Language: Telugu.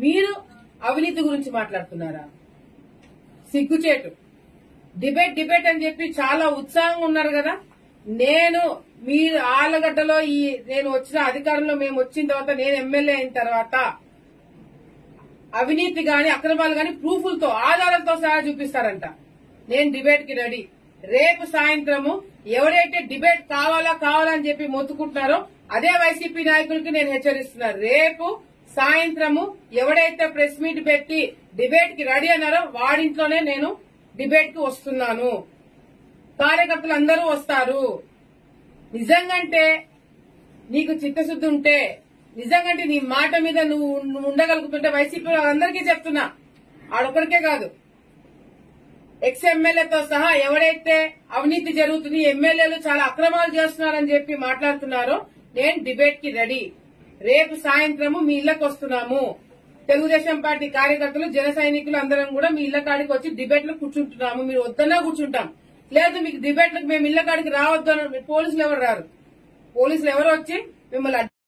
మీరు అవినీతి గురించి మాట్లాడుతున్నారా? సిగ్గుచేటు. డిబేట్ అని చెప్పి చాలా ఉత్సాహంగా ఉన్నారు కదా. మీరు ఆలగడ్డలో నేను వచ్చిన అధికారంలో మేము వచ్చిన తర్వాత, నేను ఎమ్మెల్యే అయిన తర్వాత అవినీతి గాని అక్రమాలు గాని ప్రూఫ్లతో ఆధారాలతో సహా చూపిస్తారంట. నేను డిబేట్ కి రెడీ. రేపు సాయంత్రము ఎవరైతే డిబేట్ కావాలని చెప్పి మొత్తుకుంటున్నారో అదే వైసీపీ నాయకులకి నేను హెచ్చరిస్తున్నాను. రేపు సాయంత్రము ఎవడైతే ప్రెస్ మీట్ పెట్టి డిబేట్ కి రెడీ అన్నారో వాడింట్లోనే నేను డిబేట్ కి వస్తున్నాను. కార్యకర్తలు అందరూ వస్తారు. నిజంగంటే నీకు చిత్తశుద్ధి ఉంటే, నిజంగంటే నీ మాట మీద నువ్వు ఉండగలుగుతుంటే వైసీపీ వాళ్ళందరికీ చెప్తున్నా, ఆడొక్కడికే కాదు, ఎక్స్ ఎమ్మెల్యేతో సహా ఎవరైతే అవినీతి జరుగుతుంది, ఎమ్మెల్యేలు చాలా అక్రమాలు చేస్తున్నారని చెప్పి మాట్లాడుతున్నారో నేను డిబేట్ కి రెడీ. రేపు సాయంత్రము మీ ఇళ్లకు వస్తున్నాము. తెలుగుదేశం పార్టీ కార్యకర్తలు, జన సైనికులు అందరం కూడా మీ ఇళ్ల కాడికి వచ్చి డిబేట్ లో కూర్చుంటున్నాము. మీరు వద్దన్నా కూర్చుంటాం. లేదు మీకు డిబేట్లకు మేము ఇళ్ల కాడికి రావద్దు, పోలీసులు ఎవరు రారు. పోలీసులు ఎవరు వచ్చి మిమ్మల్ని